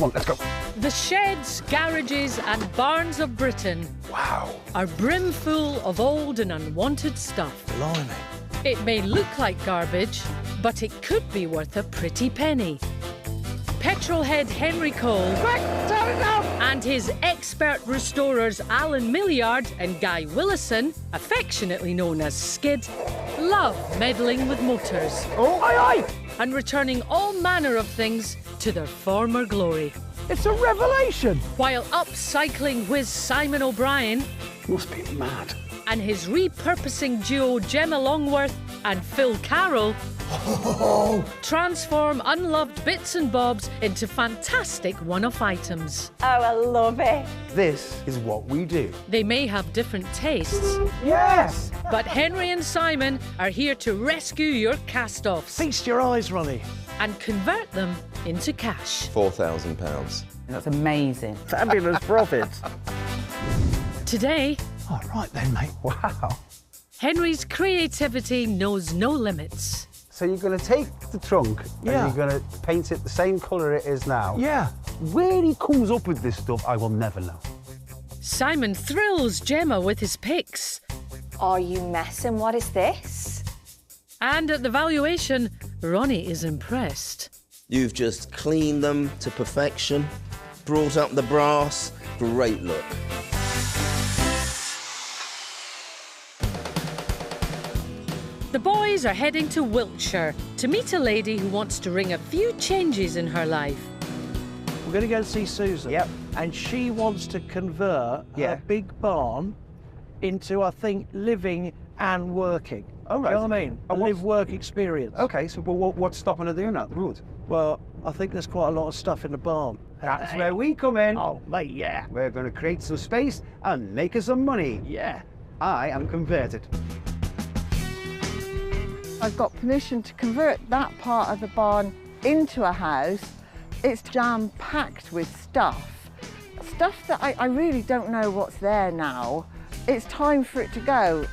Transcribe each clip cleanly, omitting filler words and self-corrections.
Come on, let's go. The sheds, garages and barns of Britain are brimful of old and unwanted stuff. Blimey. It may look like garbage, but it could be worth a pretty penny. Petrolhead Henry Cole and his expert restorers Alan Milliard and Guy Willison, affectionately known as Skid, love meddling with motors. Oh, aye, aye. And returning all manner of things to their former glory. It's a revelation. While upcycling whiz Simon O'Brien Must be mad. and his repurposing duo Gemma Longworth and Phil Carroll transform unloved bits and bobs into fantastic one-off items. Oh, I love it. This is what we do. They may have different tastes, Yes. but Henry and Simon are here to rescue your cast-offs Feast your eyes, Ronnie. and convert them into cash. £4,000. That's amazing. Fabulous profits. Today, All right then, mate. Wow. Henry's creativity knows no limits. So you're going to take the trunk Yeah. and you're going to paint it the same colour it is now. Yeah. Where he comes up with this stuff, I will never know. Simon thrills Gemma with his picks. Are you messing? What is this? And at the valuation, Ronnie is impressed. You've just cleaned them to perfection, brought up the brass. Great look. The boys are heading to Wiltshire to meet a lady who wants to ring a few changes in her life. We're going to go and see Susan. Yep. And she wants to convert Yeah. a big barn into, I think, living and working. Oh, right. Do you know what I mean? A And what's- live-work experience. OK, so but what's stopping her doing that? The road? Well, I think there's quite a lot of stuff in the barn. That's where we come in. Oh, mate, yeah. We're going to create some space and make us some money. Yeah. I am converted. I've got permission to convert that part of the barn into a house. It's jam-packed with stuff. Stuff that I really don't know what's there now. It's time for it to go.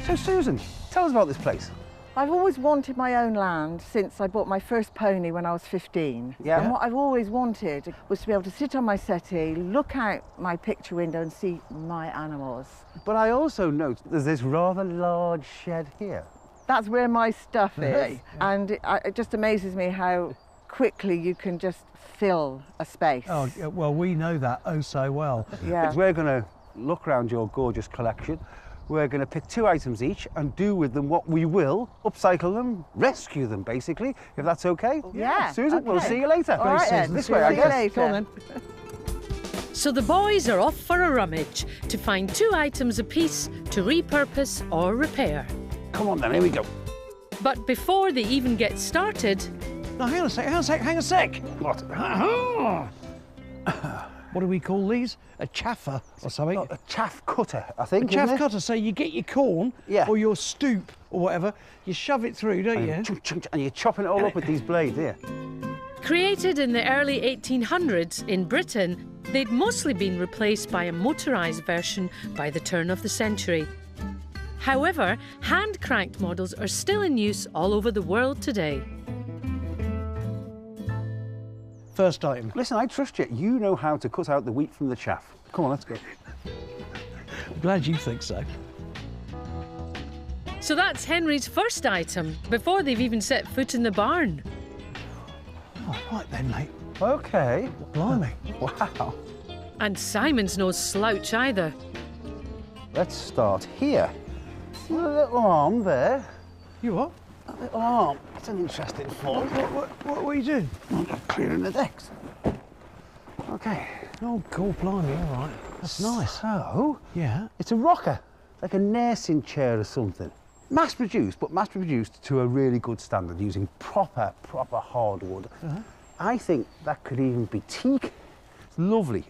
So, Susan, tell us about this place. I've always wanted my own land since I bought my first pony when I was 15. Yeah. And what I've always wanted was to be able to sit on my settee, look out my picture window and see my animals. But I also note there's this rather large shed here. That's where my stuff is. Hey. And it just amazes me how quickly you can just fill a space. Oh, yeah, well, we know that oh so well. Yeah. Because we're going to look around your gorgeous collection. We're going to pick 2 items each and do with them what we will, upcycle them, rescue them, basically, if that's OK. Yeah, Susan, we'll okay. see you later. All right, then. This See way, I you guess. later. Go on then. So the boys are off for a rummage to find 2 items apiece to repurpose or repair. Come on then, here we go. But before they even get started, No, hang on a sec, hang on a sec. What? What do we call these? A chaffer or something? A chaff cutter, I think, Chaff isn't it? cutter, so you get your corn Yeah. or your stoop or whatever, you shove it through, don't you? And chunk, chunk, and you're chopping it all up with these blades here. created in the early 1800s in Britain, they'd mostly been replaced by a motorised version by the turn of the century. However, hand-cranked models are still in use all over the world today. First item. Listen, I trust you. You know how to cut out the wheat from the chaff. Come on, let's go. I'm glad you think so. So that's Henry's first item, before they've even set foot in the barn. Oh, right then, mate. OK. Blimey. Wow. And Simon's no slouch either. Let's start here. See the little arm there? You what? That little arm. That's an interesting form. What are you doing? I'm clearing the decks. OK. Oh, cool, blimey, all right. That's nice. So, Yeah. it's a rocker, like a nursing chair or something. Mass-produced, but mass-produced to a really good standard, using proper hardwood. I think that could even be teak. It's lovely.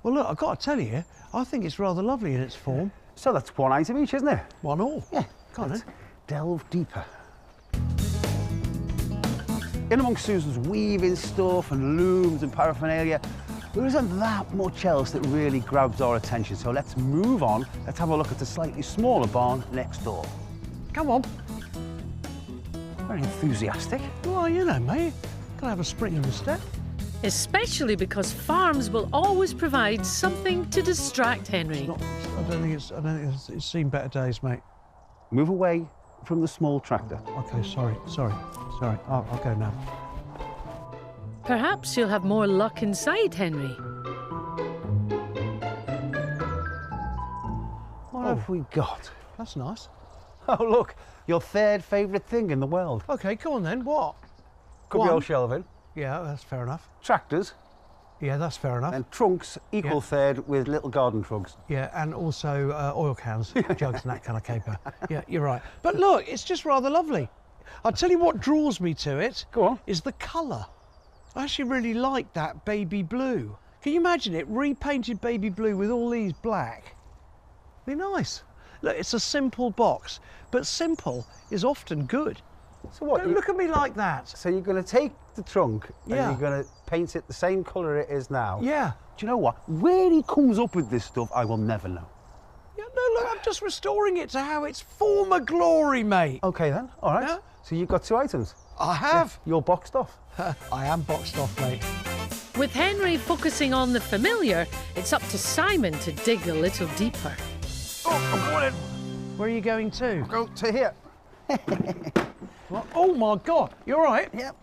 Well, look, I've got to tell you, I think it's rather lovely in its form. So that's 1 item each, isn't it? One all. Yeah. Go on, Let's then. delve deeper. In amongst Susan's weaving stuff and looms and paraphernalia, there isn't that much else that really grabs our attention. So let's move on. Let's have a look at the slightly smaller barn next door. Come on. Very enthusiastic. Well, you know, mate. Gotta have a spring in the step. especially because farms will always provide something to distract Henry. I don't think it's seen better days, mate. Move away from the small tractor. Okay, sorry. I'll go now. Perhaps you'll have more luck inside, Henry. What have we got? That's nice. Oh, look, your third favourite thing in the world. Okay, go on then. What? Could be old shelving, Yeah, that's fair enough. tractors, Yeah, that's fair enough. and trunks equal Yeah. third with little garden trucks. Yeah, and also oil cans, jugs and that kind of caper. Yeah, you're right. But look, it's just rather lovely. I'll tell you what draws me to it. Go on. Is the colour. I actually really like that baby blue. Can you imagine it? Repainted baby blue with all these black. Be nice. Look, it's a simple box, but simple is often good. So what? Don't look at me like that. So you're going to take the trunk Yeah. and you're going to paint it the same colour it is now? Yeah. Do you know what? Where he comes up with this stuff, I will never know. Yeah, no, look, I'm just restoring it to how its former glory, mate. Okay then, all right. Yeah. So you've got 2 items. I have. You're boxed off. I am boxed off, mate. With Henry focusing on the familiar, it's up to Simon to dig a little deeper. Oh, I'm wanted. Where are you going to? Go to here. What? Oh my God, you're right. Yep.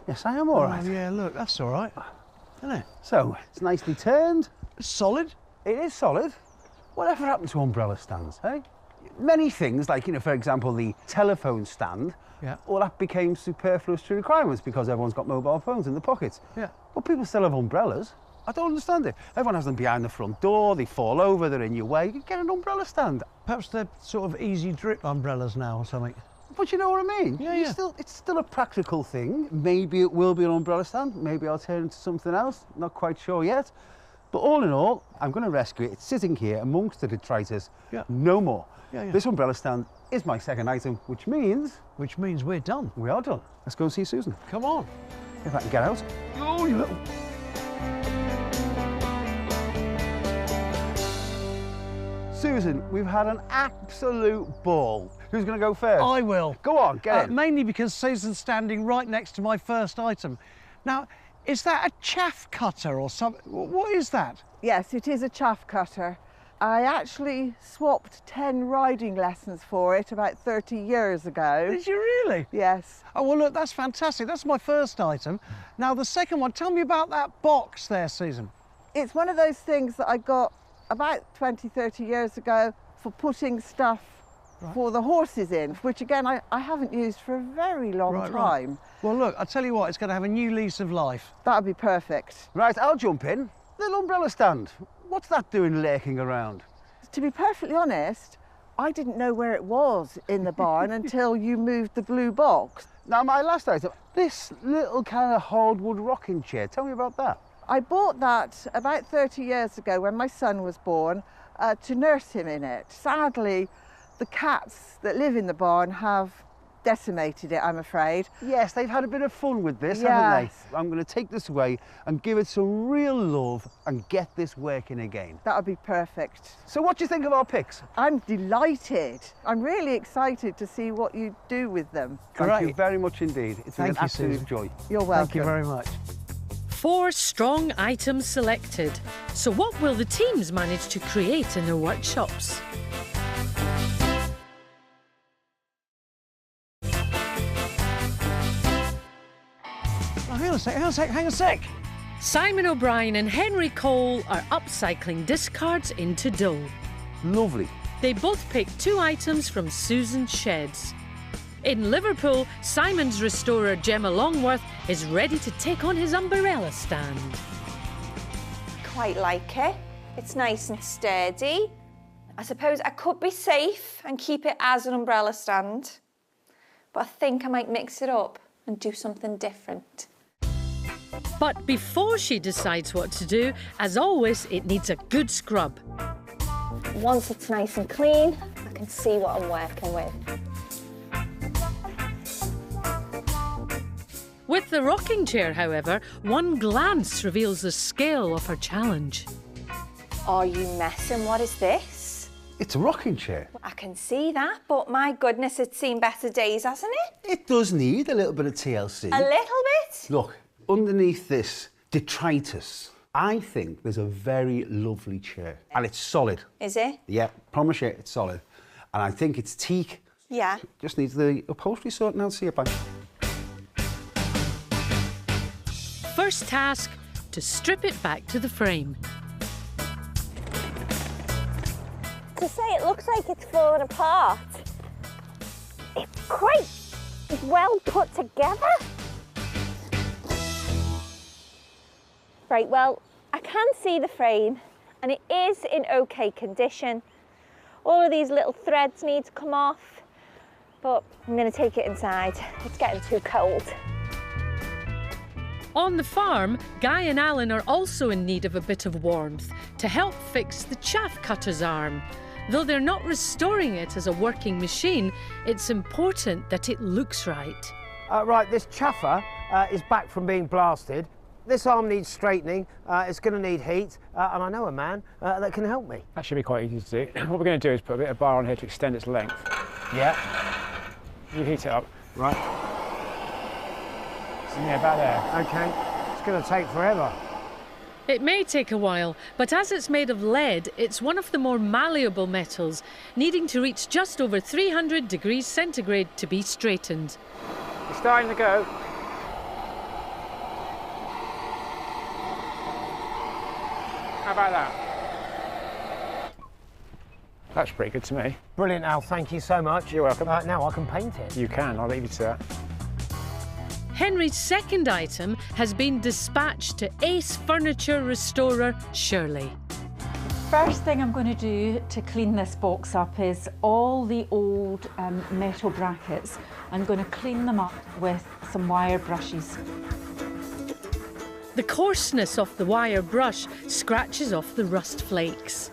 Yes, I am all right. Oh, yeah, look, that's all right. Isn't it? So, it's nicely turned. Solid. It is solid. Whatever happened to umbrella stands, hey? Many things, like, for example, the telephone stand, Yeah. all that became superfluous to requirements because everyone's got mobile phones in their pockets. Yeah. But people still have umbrellas. I don't understand it. Everyone has them behind the front door, they fall over, they're in your way. You can get an umbrella stand. Perhaps they're sort of easy drip umbrellas now or something. But you know what I mean? Yeah, yeah. It's still a practical thing. Maybe it will be an umbrella stand. Maybe I'll turn it into something else. Not quite sure yet. But all in all, I'm going to rescue it. It's sitting here amongst the detritus. Yeah. No more. Yeah, yeah. This umbrella stand is my second item, which means Which means we're done. we are done. Let's go and see Susan. Come on. If I can get out. Oh, you little... Susan, we've had an absolute ball. Who's going to go first? I will. Go on, get in. Mainly because Susan's standing right next to my first item. Now, is that a chaff cutter or something? What is that? Yes, it is a chaff cutter. I actually swapped 10 riding lessons for it about 30 years ago. Did you really? Yes. Oh, well, look, that's fantastic. That's my first item. Now, the second one, tell me about that box there, Susan. It's one of those things that I got about 20, 30 years ago for putting stuff for the horses in, which again, I haven't used for a very long time. Well, look, I'll tell you what, it's going to have a new lease of life. That would be perfect. Right, I'll jump in. Little umbrella stand. What's that doing lurking around? To be perfectly honest, I didn't know where it was in the barn until you moved the blue box. Now, my last item, this little kind of hardwood rocking chair. Tell me about that. I bought that about 30 years ago when my son was born to nurse him in it. Sadly, the cats that live in the barn have decimated it, I'm afraid. Yes, they've had a bit of fun with this, Yes. haven't they? I'm going to take this away and give it some real love and get this working again. That would be perfect. So what do you think of our picks? I'm delighted. I'm really excited to see what you do with them. Thank you Great. very much indeed. It's been Thank an you, absolute Susan. joy. You're welcome. Thank you very much. 4 strong items selected. So what will the teams manage to create in their workshops? Oh, hang on a sec. Simon O'Brien and Henry Cole are upcycling discards into dough. Lovely. They both picked 2 items from Susan's sheds. In Liverpool, Simon's restorer Gemma Longworth is ready to take on his umbrella stand. Quite like it. It's nice and sturdy. I suppose I could be safe and keep it as an umbrella stand, but I think I might mix it up and do something different. But before she decides what to do, as always, it needs a good scrub. Once it's nice and clean, I can see what I'm working with. With the rocking chair, however, one glance reveals the scale of her challenge. Are you messing? What is this? It's a rocking chair. I can see that, but my goodness, it's seen better days, hasn't it? It does need a little bit of TLC. A little bit? Look, underneath this detritus, I think there's a very lovely chair. And it's solid. Is it? Yeah, promise you, it's solid. And I think it's teak. Yeah. Just needs the upholstery sorting out, see you, bye. First task, to strip it back to the frame. To say it looks like it's falling apart, it's quite well put together. Right, well, I can see the frame and it is in okay condition. All of these little threads need to come off, but I'm going to take it inside. It's getting too cold. On the farm, Guy and Alan are also in need of a bit of warmth to help fix the chaff cutter's arm. Though they're not restoring it as a working machine, it's important that it looks right. Right, this chaffer is back from being blasted. This arm needs straightening, it's going to need heat, and I know a man that can help me. That should be quite easy to do. What we're going to do is put a bit of bar on here to extend its length. Yeah. You heat it up. Right. So, yeah, about there. OK. It's going to take forever. It may take a while, but as it's made of lead, it's one of the more malleable metals, needing to reach just over 300 degrees centigrade to be straightened. It's starting to go. How about that? That's pretty good to me. Brilliant, Al. Thank you so much. You're welcome. Now I can paint it. You can. I'll leave you to that. Henry's second item has been dispatched to ace furniture restorer Shirley. First thing I'm going to do to clean this box up is all the old metal brackets. I'm going to clean them up with some wire brushes. The coarseness of the wire brush scratches off the rust flakes.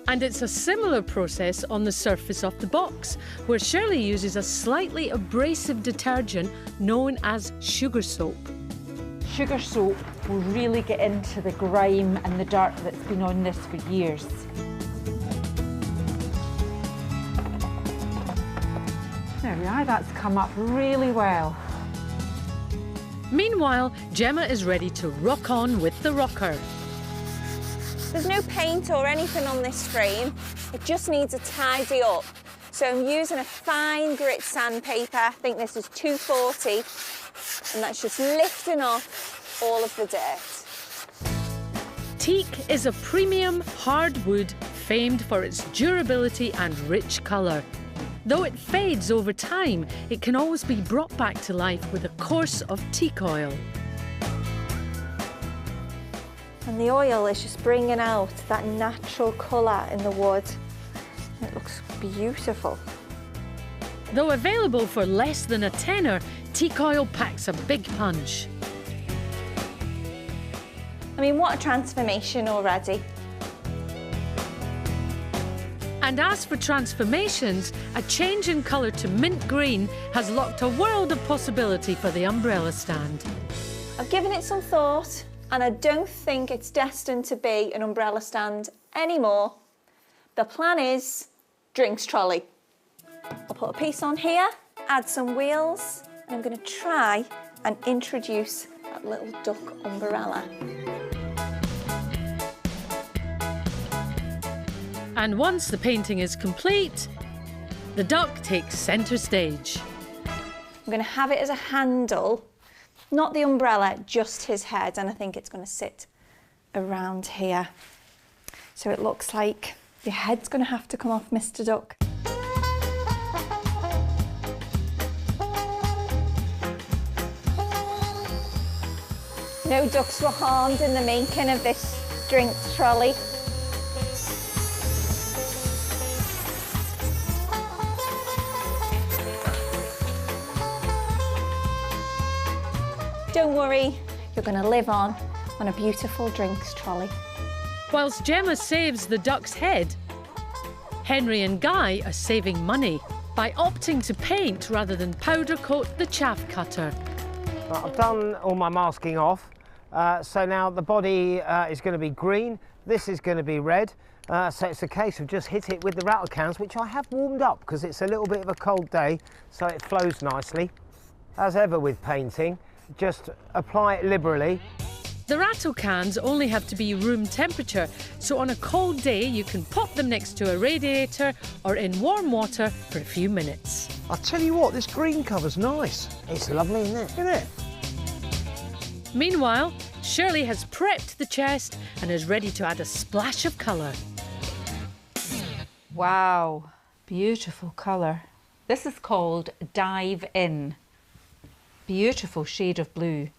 And it's a similar process on the surface of the box, where Shirley uses a slightly abrasive detergent known as sugar soap. Sugar soap will really get into the grime and the dirt that's been on this for years. There we are, that's come up really well. Meanwhile, Gemma is ready to rock on with the rocker. There's no paint or anything on this frame. It just needs a tidy up. So I'm using a fine grit sandpaper. I think this is 240, and that's just lifting off all of the dirt. Teak is a premium hardwood famed for its durability and rich colour. Though it fades over time, it can always be brought back to life with a course of teak oil. And the oil is just bringing out that natural colour in the wood. It looks beautiful. Though available for less than a tenner, teak oil packs a big punch. I mean, what a transformation already. And as for transformations, a change in colour to mint green has locked a world of possibility for the umbrella stand. I've given it some thought, and I don't think it's destined to be an umbrella stand anymore. The plan is drinks trolley. I'll put a piece on here, add some wheels, and I'm going to try and introduce that little duck umbrella. And once the painting is complete, the duck takes centre stage. I'm going to have it as a handle, not the umbrella, just his head, and I think it's going to sit around here. So it looks like your head's going to have to come off, Mr. Duck. No ducks were harmed in the making of this drinks trolley. Don't worry, you're going to live on a beautiful drinks trolley. Whilst Gemma saves the duck's head, Henry and Guy are saving money by opting to paint rather than powder coat the chaff cutter. Right, I've done all my masking off, so now the body is going to be green, this is going to be red, so it's a case of just hit it with the rattle cans, which I have warmed up because it's a little bit of a cold day, so it flows nicely. As ever with painting, just apply it liberally. The rattle cans only have to be room temperature, so on a cold day you can pop them next to a radiator or in warm water for a few minutes. I'll tell you what, this green cover's nice. It's lovely, isn't it? Isn't it? Meanwhile, Shirley has prepped the chest and is ready to add a splash of colour. Wow, beautiful colour. This is called Dive In. Beautiful shade of blue.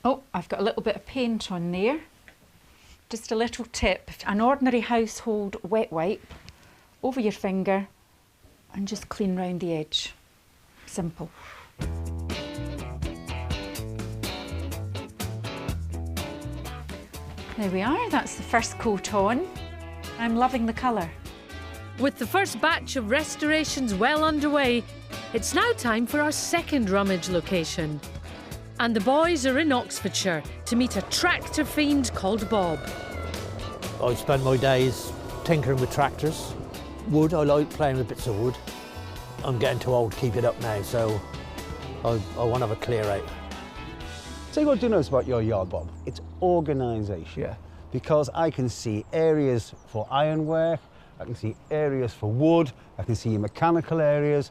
Oh, I've got a little bit of paint on there. Just a little tip, an ordinary household wet wipe over your finger and just clean round the edge. Simple. There we are, that's the first coat on. I'm loving the colour. With the first batch of restorations well underway, it's now time for our second rummage location. And the boys are in Oxfordshire to meet a tractor fiend called Bob. I spend my days tinkering with tractors. Wood, I like playing with bits of wood. I'm getting too old to keep it up now, so I want to have a clear out. Tell you what I do notice about your yard, Bob. It's organisation. Yeah. Because I can see areas for ironwork, I can see areas for wood, I can see your mechanical areas,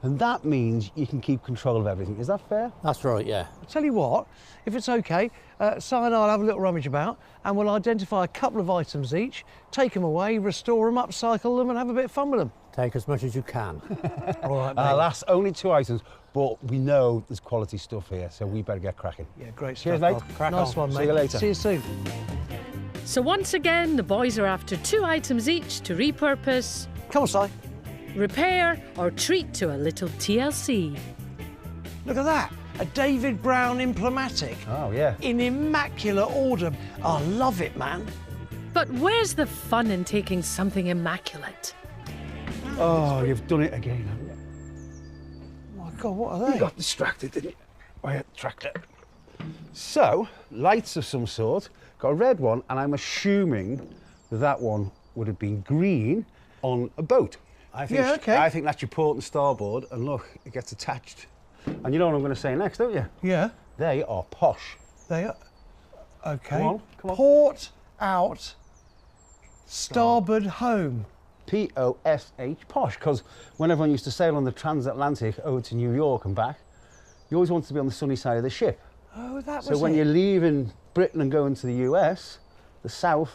and that means you can keep control of everything. Is that fair? That's right, yeah. I'll tell you what, if it's okay, Si and I'll have a little rummage about and we'll identify a couple of items each, take them away, restore them, upcycle them and have a bit of fun with them. Take as much as you can. All right, mate. That's only 2 items, but we know there's quality stuff here, so we better get cracking. Yeah, great Cheers, stuff, mate. Bob. Crack Nice on. one, mate. See you later. See you soon. So once again, the boys are after 2 items each to repurpose, Come on, Si. repair or treat to a little TLC. Look at that. A David Brown Implematic. Oh, yeah. In immaculate order. I love it, man. But where's the fun in taking something immaculate? Oh, you've done it again, haven't you? Oh my God, what are they? You got distracted, didn't you? By a tractor. So, lights of some sort. Got a red one, and I'm assuming that that one would have been green on a boat. I think, Yeah, okay. I think that's your port and starboard, and look, it gets attached. And you know what I'm going to say next, don't you? Yeah. They are posh. They are. Okay. Come on. Port out, starboard home. P-O-S-H, posh, because when everyone used to sail on the transatlantic over to New York and back, you always wanted to be on the sunny side of the ship. Oh, that was So when it. you're leaving Britain and going to the US, the south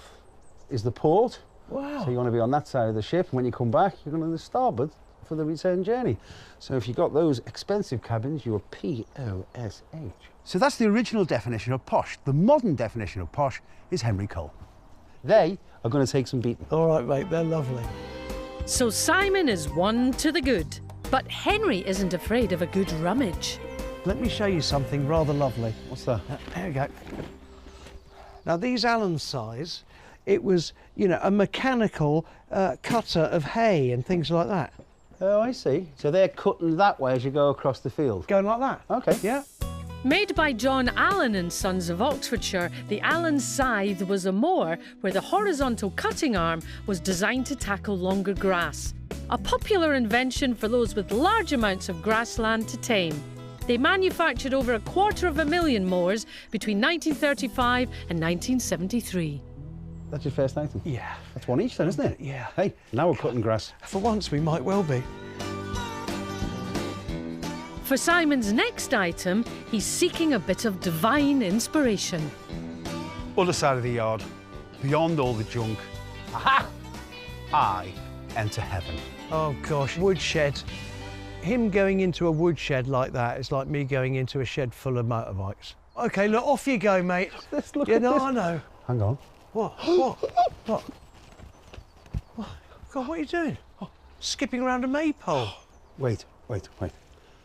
is the port. Wow. So you want to be on that side of the ship, and when you come back, you're going to the starboard for the return journey. So if you got those expensive cabins, you're P-O-S-H. So that's the original definition of posh. The modern definition of posh is Henry Cole. They are going to take some beating. All right, mate, they're lovely. So Simon is one to the good, but Henry isn't afraid of a good rummage. Let me show you something rather lovely. What's that? There we go. Now, these Allen size, it was, you know, a mechanical cutter of hay and things like that. Oh, I see. So they're cutting that way as you go across the field. Going like that. Okay. Yeah. Made by John Allen and Sons of Oxfordshire, the Allen scythe was a mower where the horizontal cutting arm was designed to tackle longer grass. A popular invention for those with large amounts of grassland to tame. They manufactured over 250,000 mowers between 1935 and 1973. That's your first item? Yeah. That's one each then, isn't it? Yeah. Hey, now we're cutting grass. For once, we might well be. For Simon's next item, he's seeking a bit of divine inspiration. Other side of the yard, beyond all the junk. Aha! I enter heaven. Oh, gosh, woodshed. Him going into a woodshed like that is like me going into a shed full of motorbikes. OK, look, off you go, mate. Let's look Yeah, at no, this. I know. Hang on. What? What? God, what are you doing? Skipping around a maypole. Wait.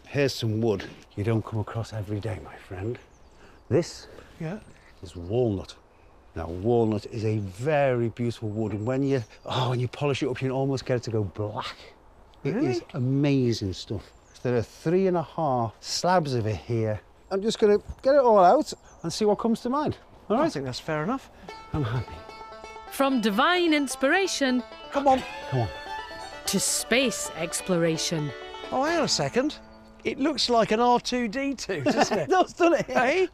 Here's some wood you don't come across every day, my friend. This Yeah. is walnut. Now, walnut is a very beautiful wood, and when you polish it up, you can almost get it to go black. It Really? is amazing stuff. There are 3.5 slabs of it here. I'm just going to get it all out and see what comes to mind. All I right? think that's fair enough. I'm happy. From divine inspiration Come on. Come on. to space exploration. Oh, hang on a second. It looks like an R2-D2, doesn't it? It does, doesn't it? Hey?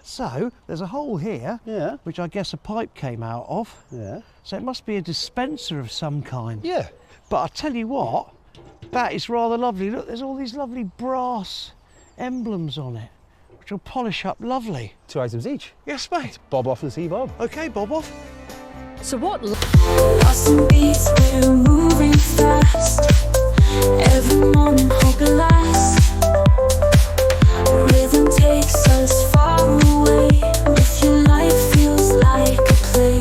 So, there's a hole here, Yeah. which I guess a pipe came out of. Yeah. So it must be a dispenser of some kind. Yeah. But I tell you what, that is rather lovely. Look, there's all these lovely brass emblems on it, which will polish up lovely. 2 items each. Yes, mate. Bob off and see Bob. OK, bob off. So what Lost in beats, we're moving fast. Every moment hope it lasts. Rhythm takes us far away. With your life feels like a play.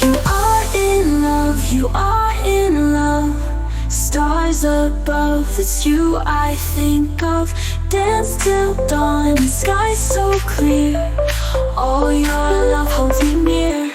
You are in love, you are in love. Stars above, it's you I think of. Dance till dawn, the sky's so clear. All your love holds me near.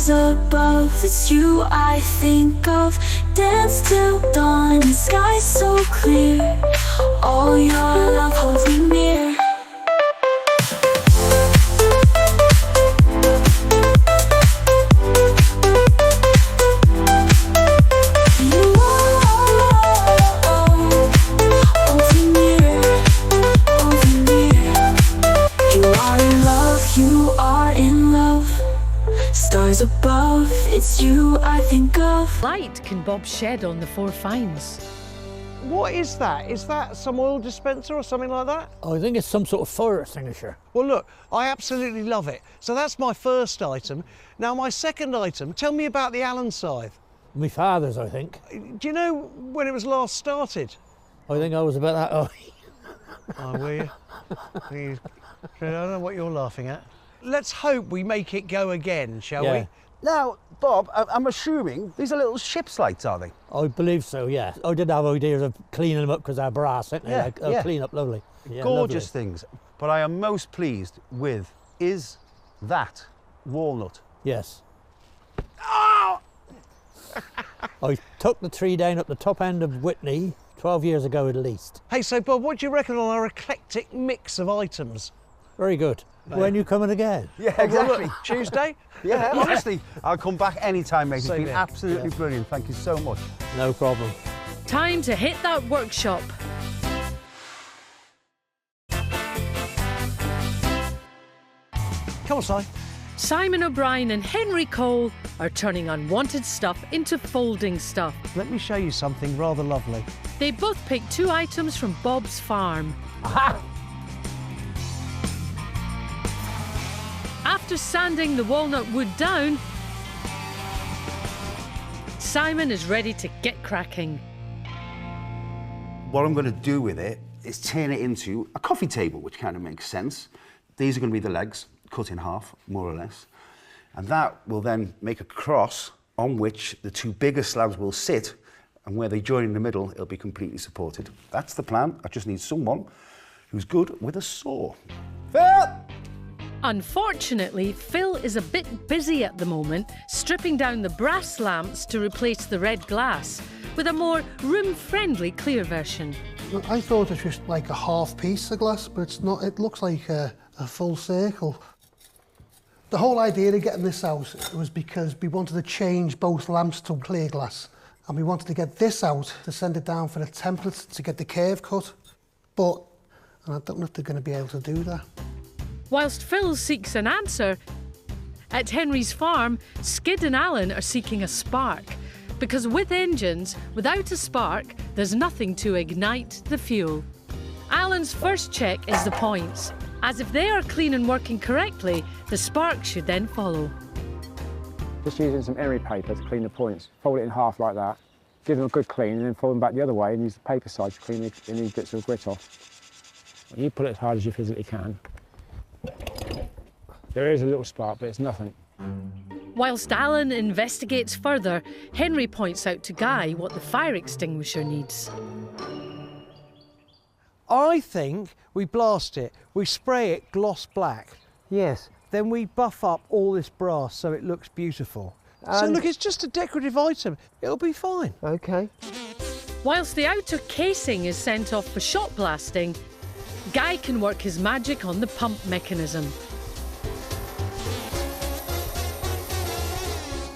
Above, it's you I think of. Dance till dawn, the sky's so clear. All your love holds me near. Stars above, it's you I think of. light can Bob shed on the four finds? What is that? Is that some oil dispenser or something like that? I think it's some sort of fire extinguisher. Well, look, I absolutely love it. So that's my first item. Now, my second item, tell me about the Allen scythe. My father's, I think. Do you know when it was last started? I think I was about that. Oh, oh were you? I don't know what you're laughing at. Let's hope we make it go again, shall we? Now, Bob, I'm assuming these are little ship's lights, are they? I believe so, yeah. I did have ideas of cleaning them up because they're brass, aren't they? Yeah, They'll clean up lovely. Yeah, gorgeous lovely things. But I am most pleased with is that walnut. Yes. I took the tree down at the top end of Whitney 12 years ago at least. Hey, so Bob, what do you reckon on our eclectic mix of items? Very good. When you coming again? Yeah, exactly. Well, look, Tuesday? Yeah, honestly, I'll come back anytime, mate. It's Same been here. absolutely brilliant. Thank you so much. No problem. Time to hit that workshop. Come on, Si. Simon O'Brien and Henry Cole are turning unwanted stuff into folding stuff. Let me show you something rather lovely. They both picked 2 items from Bob's farm. Aha! After sanding the walnut wood down, Simon is ready to get cracking. What I'm going to do with it is turn it into a coffee table, which kind of makes sense. These are going to be the legs, cut in half, more or less. And that will then make a cross on which the 2 bigger slabs will sit, and where they join in the middle, it'll be completely supported. That's the plan. I just need someone who's good with a saw. Phil! Unfortunately, Phil is a bit busy at the moment, stripping down the brass lamps to replace the red glass with a more room-friendly clear version. I thought it was like a half piece of glass, but it's not. It looks like a full circle. The whole idea of getting this out was because we wanted to change both lamps to clear glass, and we wanted to get this out to send it down for a template to get the curve cut. But and I don't know if they're going to be able to do that. Whilst Phil seeks an answer, at Henry's farm, Skid and Alan are seeking a spark. Because with engines, without a spark, there's nothing to ignite the fuel. Alan's first check is the points, as if they are clean and working correctly, the spark should then follow. Just using some emery paper to clean the points. Fold it in half like that. give them a good clean and then fold them back the other way and use the paper side to clean any bits of grit off. You pull it as hard as you physically can. There is a little spark, but it's nothing. Whilst Alan investigates further, Henry points out to Guy what the fire extinguisher needs. I think we blast it, we spray it gloss black. Yes. Then we buff up all this brass so it looks beautiful. So look, it's just a decorative item. It'll be fine. OK. Whilst the outer casing is sent off for shot blasting, Guy can work his magic on the pump mechanism.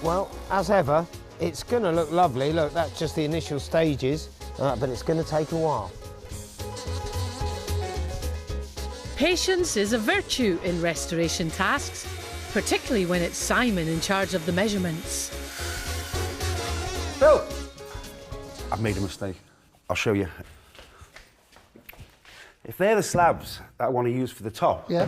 Well, as ever, it's going to look lovely. Look, that's just the initial stages, but it's going to take a while. Patience is a virtue in restoration tasks, particularly when it's Simon in charge of the measurements. Phil! I've made a mistake. I'll show you. If they're the slabs that I want to use for the top, Yeah.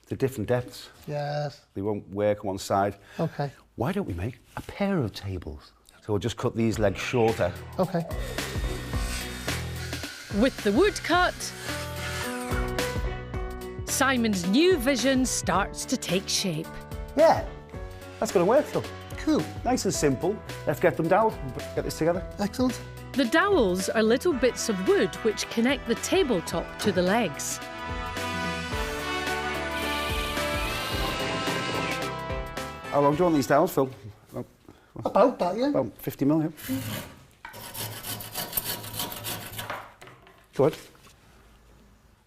they're different depths. Yes. They won't work on one side. Okay. Why don't we make a pair of tables? So we'll just cut these legs shorter. Okay. With the wood cut, Simon's new vision starts to take shape. Yeah, that's going to work, Phil. Cool. Nice and simple. Let's get them down. Get this together. Excellent. The dowels are little bits of wood which connect the tabletop to the legs. How long do you want these dowels, Phil? About that, yeah. About 50 mil, yeah. Good.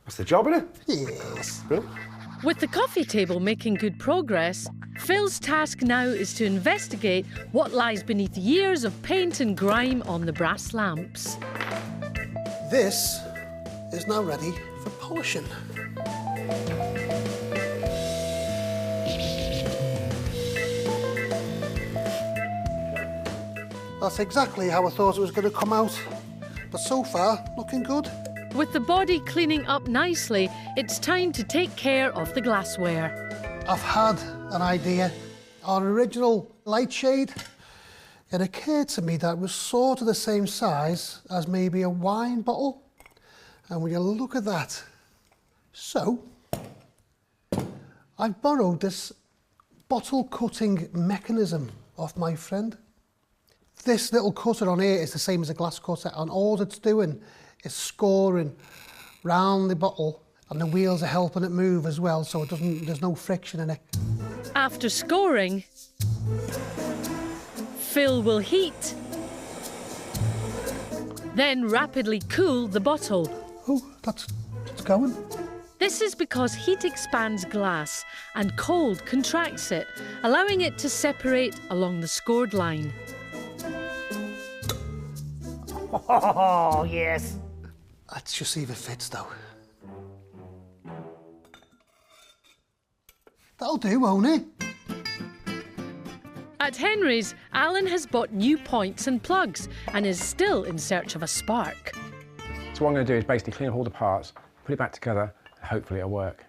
That's the job, innit? Yes. Brilliant. With the coffee table making good progress, Phil's task now is to investigate what lies beneath years of paint and grime on the brass lamps. This is now ready for polishing. That's exactly how I thought it was going to come out, but so far, looking good. With the body cleaning up nicely, it's time to take care of the glassware. I've had an idea. Our original light shade, it occurred to me that it was sort of the same size as maybe a wine bottle. And when you look at that, so I've borrowed this bottle cutting mechanism off my friend. This little cutter on here is the same as a glass cutter, and all it's doing is scoring round the bottle, and the wheels are helping it move as well, so there's no friction in it. After scoring, Phil will heat, then rapidly cool the bottle. Oh, it's going. This is because heat expands glass and cold contracts it, allowing it to separate along the scored line. Oh, yes. Let's just see if it fits, though. That'll do, won't it? At Henry's, Alan has bought new points and plugs and is still in search of a spark. So what I'm going to do is basically clean up all the parts, put it back together, and hopefully it'll work.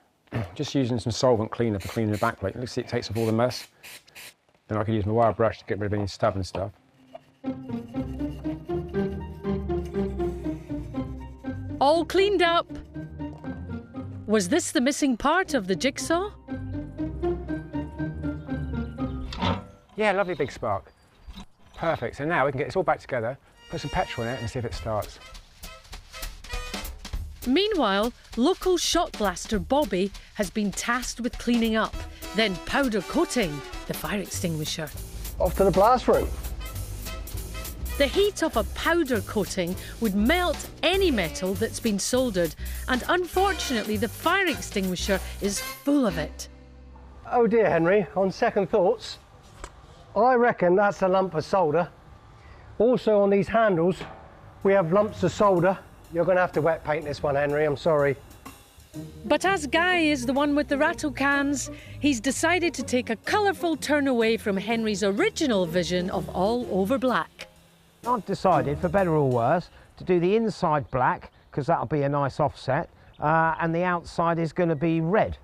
Just using some solvent cleaner for cleaning the backplate. Let's see, it takes off all the mess. Then I can use my wire brush to get rid of any stub and stuff. All cleaned up. Was this the missing part of the jigsaw? Yeah, lovely big spark. Perfect. So now we can get this all back together, put some petrol in it and see if it starts. Meanwhile, local shot blaster Bobby has been tasked with cleaning up, then powder coating the fire extinguisher. Off to the blast room. The heat of a powder coating would melt any metal that's been soldered, and unfortunately the fire extinguisher is full of it. Oh dear, Henry, on second thoughts, I reckon that's a lump of solder. Also on these handles, we have lumps of solder. You're going to have to wet paint this one, Henry, I'm sorry. But as Guy is the one with the rattle cans, he's decided to take a colourful turn away from Henry's original vision of all over black. I've decided, for better or worse, to do the inside black, because that'll be a nice offset, and the outside is going to be red.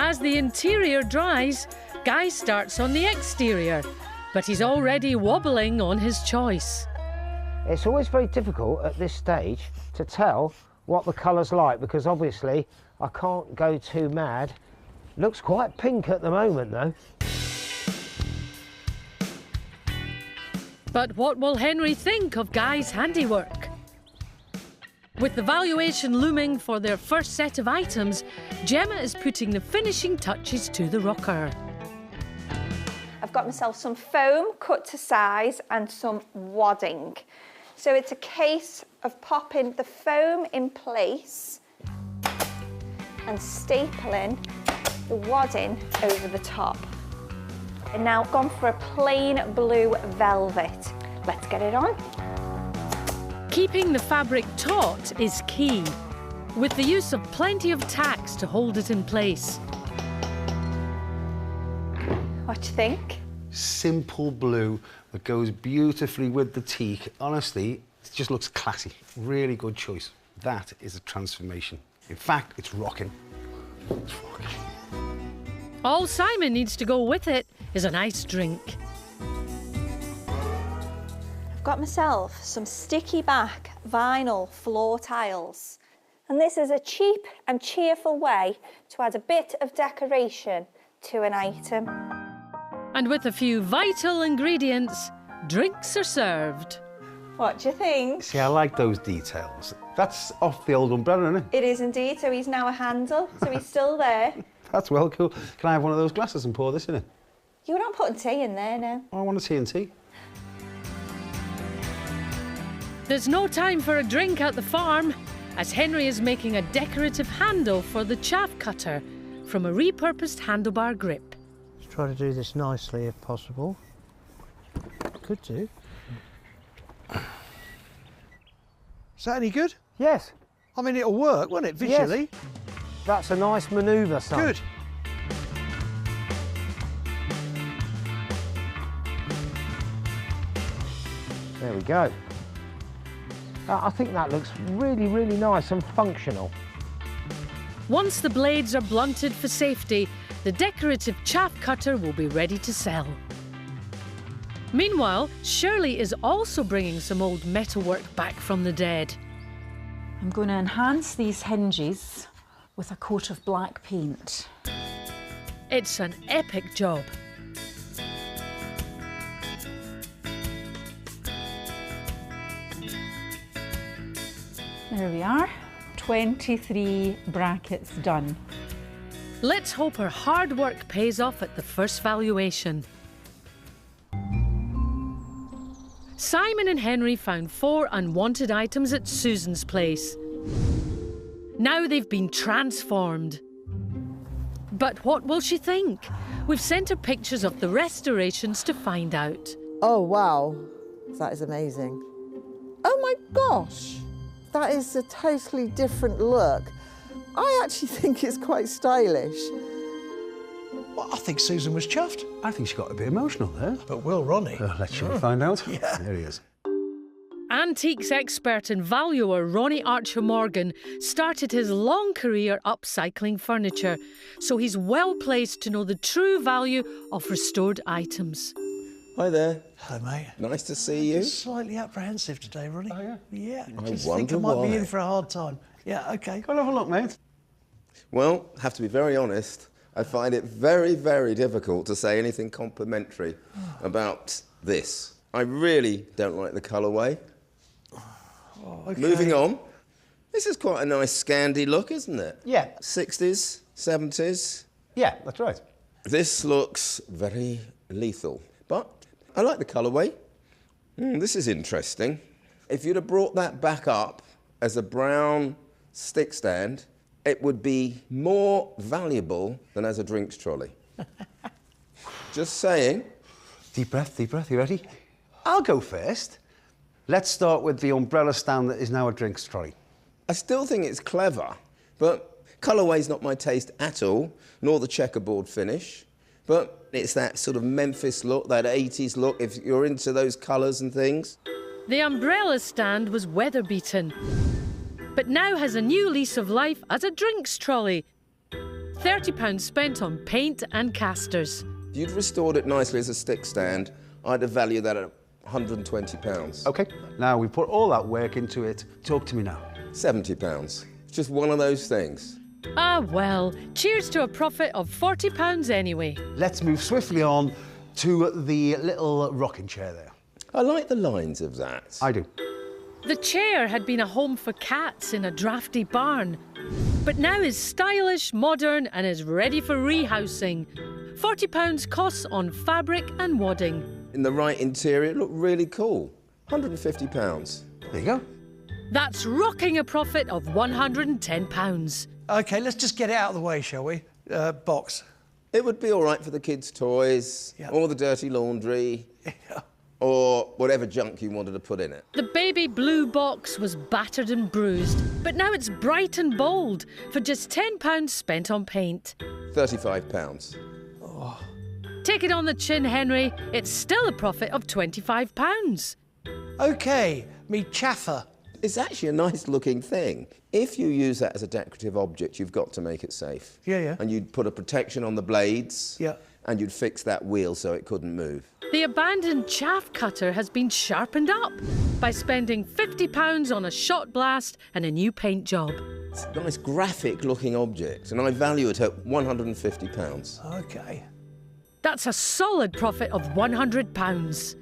As the interior dries, Guy starts on the exterior, but he's already wobbling on his choice. It's always very difficult at this stage to tell what the colour's like, because obviously I can't go too mad. Looks quite pink at the moment though. But what will Henry think of Guy's handiwork? With the valuation looming for their first set of items, Gemma is putting the finishing touches to the rocker. I've got myself some foam cut to size and some wadding. So it's a case of popping the foam in place and stapling the wadding over the top. And now I've gone for a plain blue velvet. Let's get it on. Keeping the fabric taut is key, with the use of plenty of tacks to hold it in place. What do you think? Simple blue that goes beautifully with the teak. Honestly, it just looks classy. Really good choice. That is a transformation. In fact, it's rocking. It's rocking. All Simon needs to go with it is a nice drink. I've got myself some sticky back vinyl floor tiles. And this is a cheap and cheerful way to add a bit of decoration to an item. And with a few vital ingredients, drinks are served. What do you think? See, I like those details. That's off the old umbrella, isn't it? It is indeed, so he's now a handle, so he's still there. That's well cool. Can I have one of those glasses and pour this in it? You're not putting tea in there now. I want a TNT. There's no time for a drink at the farm, as Henry is making a decorative handle for the chaff cutter from a repurposed handlebar grip. Let's try to do this nicely if possible. Could do. Is that any good? Yes. I mean, it'll work, won't it, visually? Yes. That's a nice manoeuvre, son. Good. There we go. I think that looks really, really nice and functional. Once the blades are blunted for safety, the decorative chaff cutter will be ready to sell. Meanwhile, Shirley is also bringing some old metalwork back from the dead. I'm going to enhance these hinges with a coat of black paint. It's an epic job. There we are, 23 brackets done. Let's hope her hard work pays off at the first valuation. Simon and Henry found 4 unwanted items at Susan's place. Now they've been transformed. But what will she think? We've sent her pictures of the restorations to find out. Oh, wow. That is amazing. Oh, my gosh. That is a totally different look. I actually think it's quite stylish. Well, I think Susan was chuffed. I think she got a bit emotional there. But will Ronnie? Let's find out. Yeah. There he is. Antiques expert and valuer Ronnie Archer-Morgan started his long career upcycling furniture, so he's well placed to know the true value of restored items. Hi there. Hello, mate. Nice to see you. Slightly apprehensive today, Ronnie. Oh, yeah? Yeah, I just wonder think I might be why. in for a hard time. Yeah, OK. Go and have a look, mate. Well, I have to be very honest. I find it very, very difficult to say anything complimentary about this. I really don't like the colourway. Oh, okay. Moving on. This is quite a nice Scandi look, isn't it? Yeah. 60s, 70s. Yeah, that's right. This looks very lethal, but I like the colourway. This is interesting. If you'd have brought that back up as a brown stick stand, it would be more valuable than as a drinks trolley. Just saying. Deep breath, you ready? I'll go first. Let's start with the umbrella stand that is now a drinks trolley. I still think it's clever, but colourway's not my taste at all, nor the checkerboard finish. But it's that sort of Memphis look, that 80s look, if you're into those colours and things. The umbrella stand was weather-beaten, but now has a new lease of life as a drinks trolley. £30 spent on paint and casters. If you'd restored it nicely as a stick stand, I'd have valued that at £120. OK, now we put all that work into it. Talk to me now. £70. It's just one of those things. Ah, well, cheers to a profit of £40 anyway. Let's move swiftly on to the little rocking chair there. I like the lines of that. I do. The chair had been a home for cats in a drafty barn, but now is stylish, modern and is ready for rehousing. £40 costs on fabric and wadding. In the right interior, it looked really cool. £150. There you go. That's rocking a profit of £110. OK, let's just get it out of the way, shall we? Box. It would be all right for the kids' toys, Yep. or the dirty laundry, or whatever junk you wanted to put in it. The baby blue box was battered and bruised, but now it's bright and bold for just £10 spent on paint. £35. Take it on the chin, Henry. It's still a profit of £25. OK, me chaffer. It's actually a nice looking thing. If you use that as a decorative object, you've got to make it safe. Yeah. And you'd put a protection on the blades. Yeah. And you'd fix that wheel so it couldn't move. The abandoned chaff cutter has been sharpened up by spending £50 on a shot blast and a new paint job. It's a nice graphic looking object, and I value it at £150. OK. That's a solid profit of £100.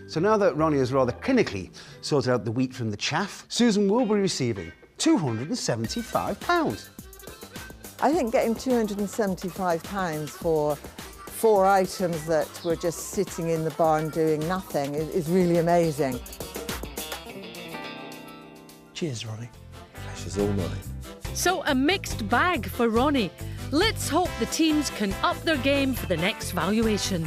So now that Ronnie has rather clinically sorted out the wheat from the chaff, Susan will be receiving £275. I think getting £275 for 4 items that were just sitting in the barn doing nothing is really amazing. Cheers, Ronnie. She's all mine. So a mixed bag for Ronnie. Let's hope the teams can up their game for the next valuation.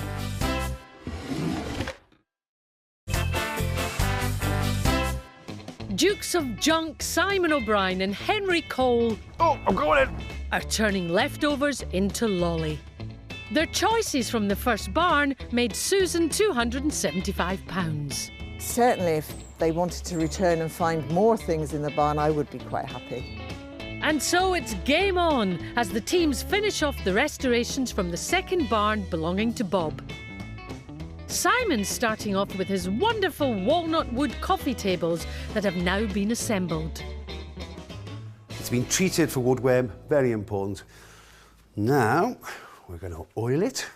Dukes of Junk, Simon O'Brien and Henry Cole I'm going in. are turning leftovers into lolly. Their choices from the first barn made Susan £275. Certainly if they wanted to return and find more things in the barn, I would be quite happy. And so it's game on as the teams finish off the restorations from the second barn belonging to Bob. Simon's starting off with his wonderful walnut wood coffee tables that have now been assembled. It's been treated for woodworm, very important. Now, we're going to oil it.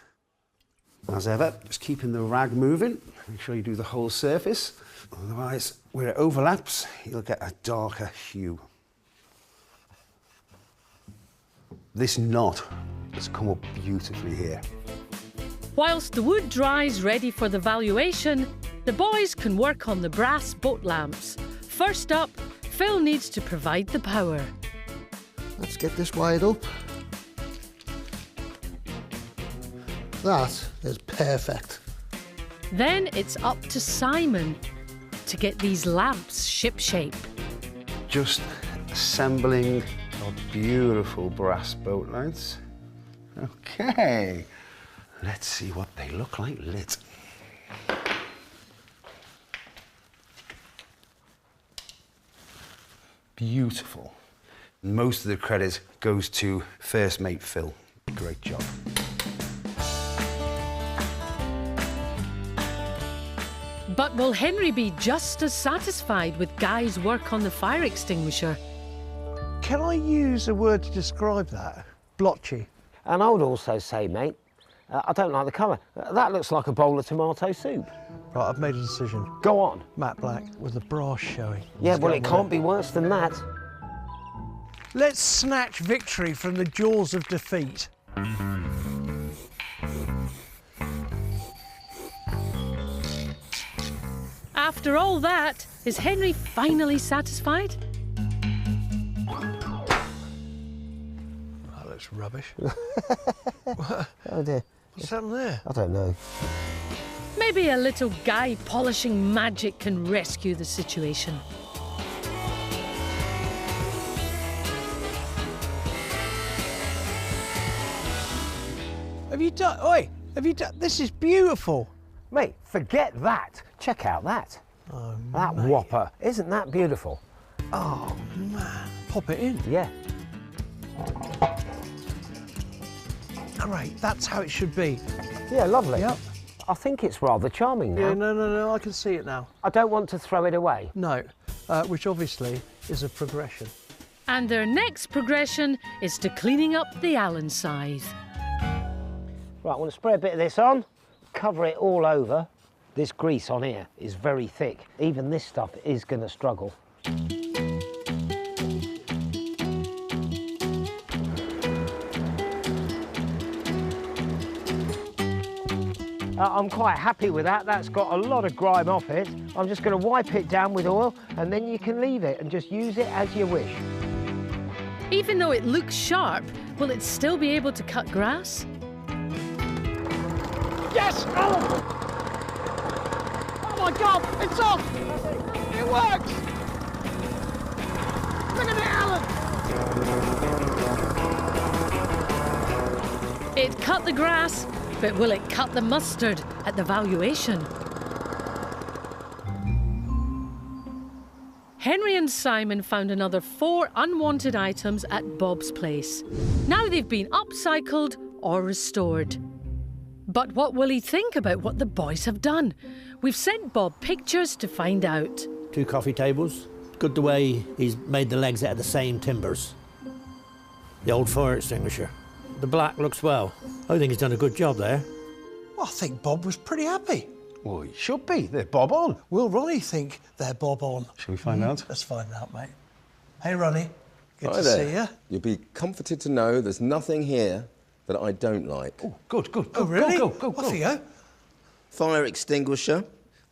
As ever, just keeping the rag moving. Make sure you do the whole surface. Otherwise, where it overlaps, you'll get a darker hue. This knot has come up beautifully here. Whilst the wood dries ready for the valuation, the boys can work on the brass boat lamps. First up, Phil needs to provide the power. Let's get this wired up. That is perfect. Then it's up to Simon to get these lamps ship-shape. Just assembling our beautiful brass boat lights. Okay, let's see what they look like lit. Beautiful. Most of the credit goes to first mate Phil. Great job. But will Henry be just as satisfied with Guy's work on the fire extinguisher? Can I use a word to describe that? Blotchy. And I would also say, mate, I don't like the colour. That looks like a bowl of tomato soup. Right, I've made a decision. Go on. Matte black with the brass showing. Yeah, Let's well, go it with can't be worse than that. Let's snatch victory from the jaws of defeat. After all that, is Henry finally satisfied? That looks rubbish. Oh dear. What's happened there? I don't know. Maybe a little Guy polishing magic can rescue the situation. Have you done? Oi! Have you done? This is beautiful. Mate, forget that. Check out that. Oh, that mate. whopper. Isn't that beautiful? Oh man! Pop it in. Yeah. great. That's how it should be. Yeah, lovely. Yep. I think it's rather charming now. Yeah, no, I can see it now. I don't want to throw it away. No, which obviously is a progression. And their next progression is to cleaning up the Allen scythe. Right, I want to spray a bit of this on, cover it all over. This grease on here is very thick. Even this stuff is going to struggle. I'm quite happy with that. That's got a lot of grime off it. I'm just going to wipe it down with oil, and then you can leave it and just use it as you wish. Even though it looks sharp, will it still be able to cut grass? Yes! Oh! Oh my God, it's off! It works! Look at it, Alan! It cut the grass, but will it cut the mustard at the valuation? Henry and Simon found another 4 unwanted items at Bob's place. Now they've been upcycled or restored. But what will he think about what the boys have done? We've sent Bob pictures to find out. 2 coffee tables. Good the way he's made the legs out of the same timbers. The old fire extinguisher. The black looks well. I think he's done a good job there. Well, I think Bob was pretty happy. Well, he should be. They're bob on. Will Ronnie think they're bob on? Shall we find out? Let's find out, mate. Hey, Ronnie. Good Hi to there. see you. You'll be comforted to know there's nothing here that I don't like. Oh, good. Oh, really? Go. Off you go. Fire extinguisher.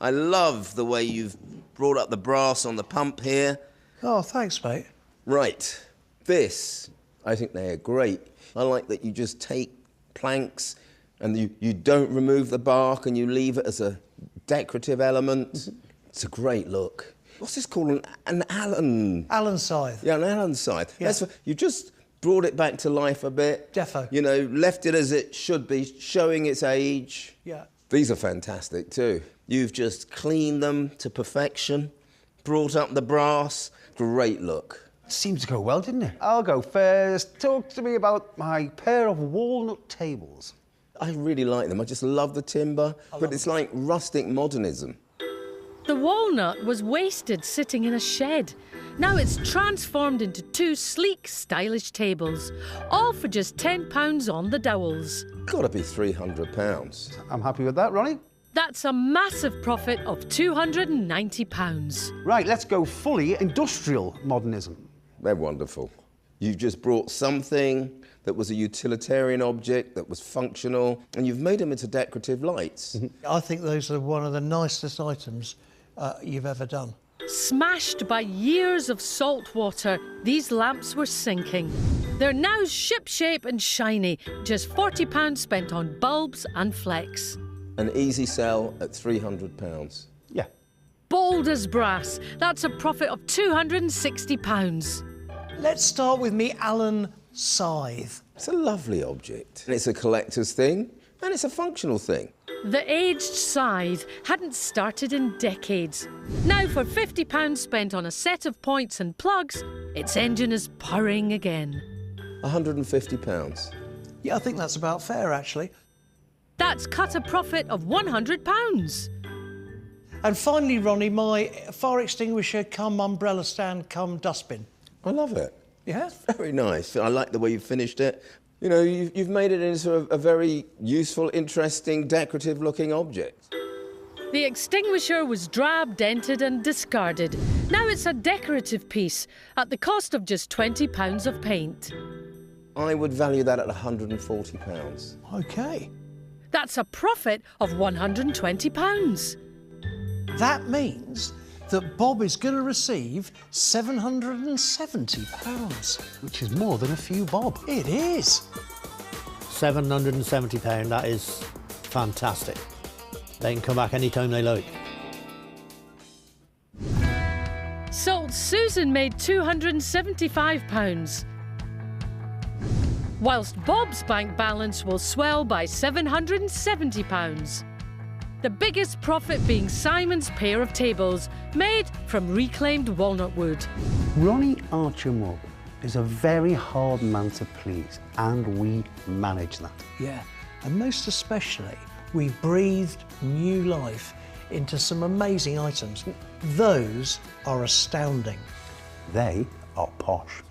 I love the way you've brought up the brass on the pump here. Oh, thanks, mate. Right. This, I think they are great. I like that you just take planks and you don't remove the bark and you leave it as a decorative element. It's a great look. What's this called? An Allen? Allen scythe. Yeah, an Allen scythe. Yeah. You just brought it back to life a bit. Defo. You know, left it as it should be, showing its age. Yeah. These are fantastic too. You've just cleaned them to perfection, brought up the brass. Great look. Seemed to go well, didn't it? I'll go first. Talk to me about my pair of walnut tables. I really like them. I just love the timber, but it's like rustic modernism. The walnut was wasted sitting in a shed. Now it's transformed into 2 sleek, stylish tables, all for just £10 on the dowels. Gotta be £300. I'm happy with that, Ronnie. That's a massive profit of £290. Right, let's go fully industrial modernism. They're wonderful. You've just brought something that was a utilitarian object, that was functional, and you've made them into decorative lights. I think those are one of the nicest items you've ever done. Smashed by years of salt water, these lamps were sinking. They're now shipshape and shiny, just £40 spent on bulbs and flecks. An easy sell at £300. Yeah. Bold as brass, that's a profit of £260. Let's start with me Allen scythe. It's a lovely object. And it's a collector's thing, and it's a functional thing. The aged scythe hadn't started in decades. Now for £50 spent on a set of points and plugs, its engine is purring again. £150. Yeah, I think that's about fair, actually. That's cut a profit of £100. And finally, Ronnie, my fire extinguisher come umbrella stand come dustbin. I love it. Yeah? Very nice. I like the way you finished it. You know, you've made it into a very useful, interesting, decorative-looking object. The extinguisher was drab, dented and discarded. Now it's a decorative piece at the cost of just £20 of paint. I would value that at £140. OK. That's a profit of £120. That means that Bob is going to receive £770. Which is more than a few bob. It is. £770, that is fantastic. They can come back anytime they like. Salt Susan made £275. Whilst Bob's bank balance will swell by £770. The biggest profit being Simon's pair of tables, made from reclaimed walnut wood. Ronnie Archimov is a very hard man to please, and we manage that. Yeah, and most especially, we breathed new life into some amazing items. Those are astounding. They are posh.